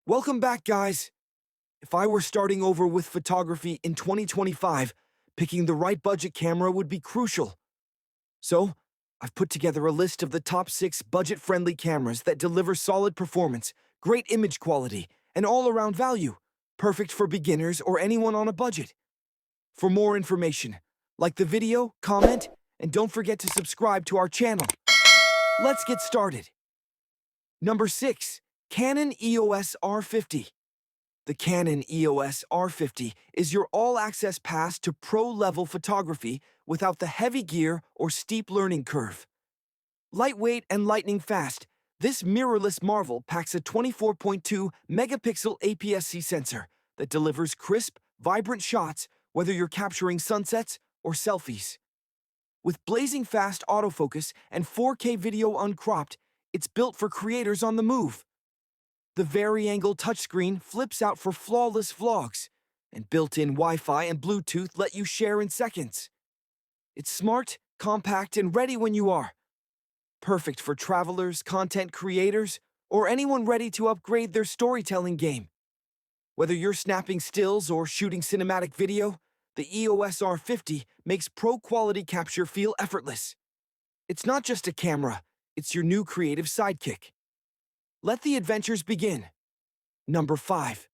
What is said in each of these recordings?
Welcome back, guys. If I were starting over with photography in 2025, picking the right budget camera would be crucial. So, I've put together a list of the top 6 budget-friendly cameras that deliver solid performance, great image quality, and all-around value, perfect for beginners or anyone on a budget. For more information, like the video, comment, and don't forget to subscribe to our channel. Let's get started. Number 6. Canon EOS R50. The Canon EOS R50 is your all-access pass to pro-level photography without the heavy gear or steep learning curve. Lightweight and lightning fast, this mirrorless marvel packs a 24.2 megapixel APS-C sensor that delivers crisp, vibrant shots whether you're capturing sunsets or selfies. With blazing fast autofocus and 4K video uncropped, it's built for creators on the move. The vari-angle touchscreen flips out for flawless vlogs, and built-in Wi-Fi and Bluetooth let you share in seconds. It's smart, compact, and ready when you are. Perfect for travelers, content creators, or anyone ready to upgrade their storytelling game. Whether you're snapping stills or shooting cinematic video, the EOS R50 makes pro-quality capture feel effortless. It's not just a camera, it's your new creative sidekick. Let the adventures begin. Number 5.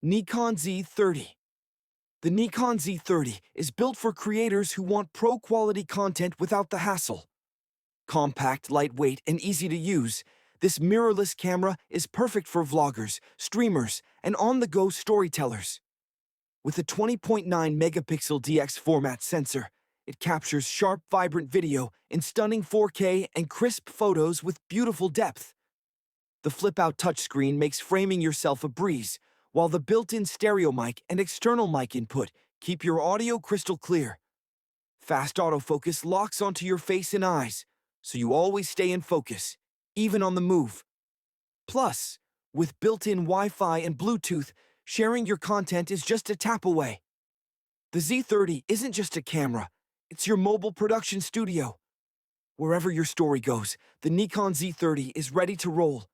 Nikon Z30. The Nikon Z30 is built for creators who want pro-quality content without the hassle. Compact, lightweight, and easy to use, this mirrorless camera is perfect for vloggers, streamers, and on-the-go storytellers. With a 20.9 megapixel DX format sensor, it captures sharp, vibrant video in stunning 4K and crisp photos with beautiful depth. The flip-out touchscreen makes framing yourself a breeze, while the built-in stereo mic and external mic input keep your audio crystal clear. Fast autofocus locks onto your face and eyes, so you always stay in focus, even on the move. Plus, with built-in Wi-Fi and Bluetooth, sharing your content is just a tap away. The Z30 isn't just a camera, it's your mobile production studio. Wherever your story goes, the Nikon Z30 is ready to roll.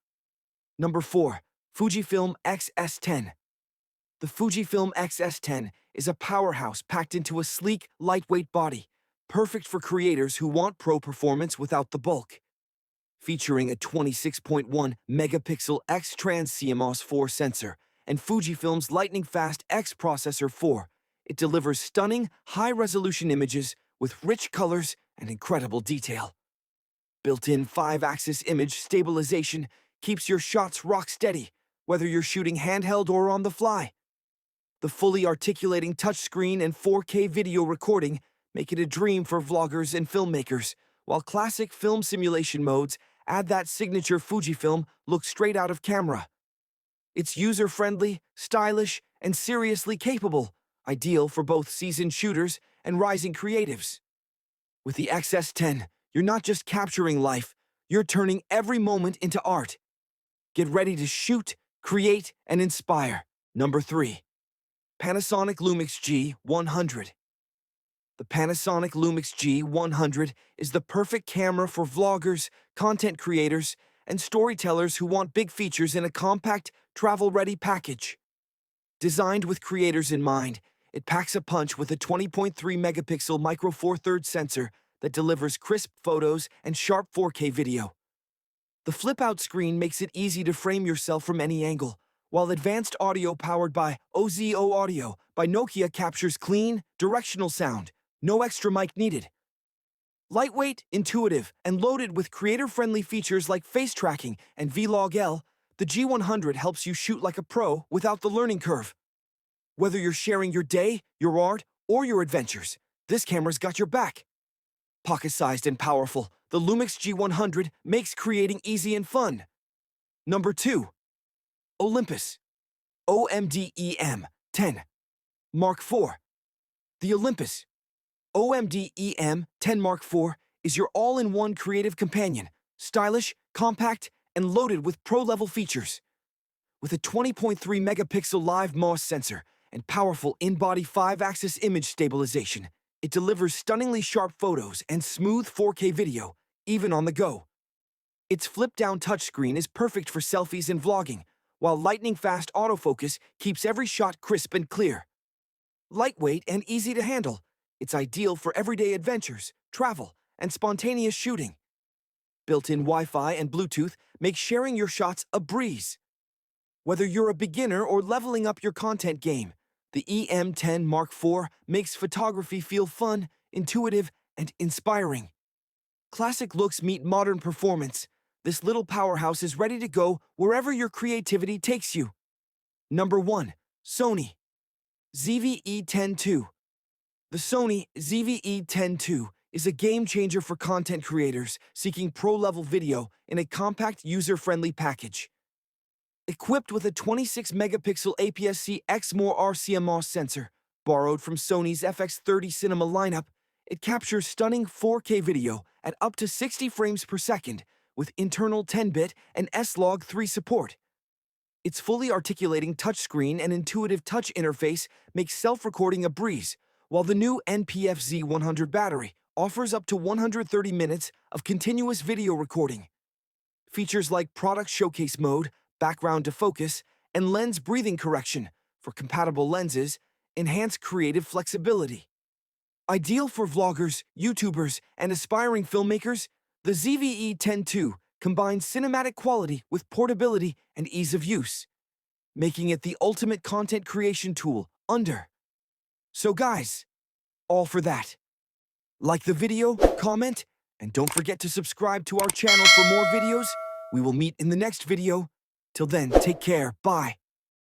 Number 4. Fujifilm X-S10. The Fujifilm X-S10 is a powerhouse packed into a sleek, lightweight body, perfect for creators who want pro performance without the bulk. Featuring a 26.1 megapixel X-Trans CMOS 4 sensor and Fujifilm's lightning-fast X Processor 4, it delivers stunning, high-resolution images with rich colors and incredible detail. Built-in 5-axis image stabilization keeps your shots rock steady, whether you're shooting handheld or on the fly. The fully articulating touchscreen and 4K video recording make it a dream for vloggers and filmmakers, while classic film simulation modes add that signature Fujifilm look straight out of camera. It's user-friendly, stylish, and seriously capable, ideal for both seasoned shooters and rising creatives. With the XS10, you're not just capturing life, you're turning every moment into art. Get ready to shoot, create, and inspire. Number 3. Panasonic Lumix G100. The Panasonic Lumix G100 is the perfect camera for vloggers, content creators, and storytellers who want big features in a compact, travel-ready package. Designed with creators in mind, it packs a punch with a 20.3 megapixel Micro Four Thirds sensor that delivers crisp photos and sharp 4K video. The flip-out screen makes it easy to frame yourself from any angle, while advanced audio powered by OZO Audio by Nokia captures clean, directional sound, no extra mic needed. Lightweight, intuitive, and loaded with creator-friendly features like face tracking and Vlog-L, the G100 helps you shoot like a pro without the learning curve. Whether you're sharing your day, your art, or your adventures, this camera's got your back. Pocket-sized and powerful, the Lumix G100 makes creating easy and fun. Number 2. Olympus OMD-EM 10 Mark IV. The Olympus OMD-EM 10 Mark IV is your all-in-one creative companion, stylish, compact, and loaded with pro-level features. With a 20.3 megapixel live MOS sensor and powerful in-body 5-axis image stabilization, it delivers stunningly sharp photos and smooth 4K video, even on the go. Its flip-down touchscreen is perfect for selfies and vlogging, while lightning-fast autofocus keeps every shot crisp and clear. Lightweight and easy to handle, it's ideal for everyday adventures, travel, and spontaneous shooting. Built-in Wi-Fi and Bluetooth make sharing your shots a breeze. Whether you're a beginner or leveling up your content game, the EM10 Mark IV makes photography feel fun, intuitive, and inspiring. Classic looks meet modern performance. This little powerhouse is ready to go wherever your creativity takes you. Number 1. Sony ZV-E10 II. The Sony ZV-E10 II is a game-changer for content creators seeking pro-level video in a compact, user-friendly package. Equipped with a 26-megapixel APS-C XMOR RCMOS sensor, borrowed from Sony's FX30 cinema lineup, it captures stunning 4K video at up to 60 frames per second with internal 10-bit and S-Log 3 support. Its fully articulating touchscreen and intuitive touch interface makes self-recording a breeze, while the new NPF-Z100 battery offers up to 130 minutes of continuous video recording. Features like product showcase mode, background defocus, and lens breathing correction for compatible lenses enhance creative flexibility. Ideal for vloggers, YouTubers, and aspiring filmmakers, the ZV-E10 II combines cinematic quality with portability and ease of use, making it the ultimate content creation tool under. So guys, all for that. Like the video, comment, and don't forget to subscribe to our channel for more videos. We will meet in the next video. Till then, take care. Bye.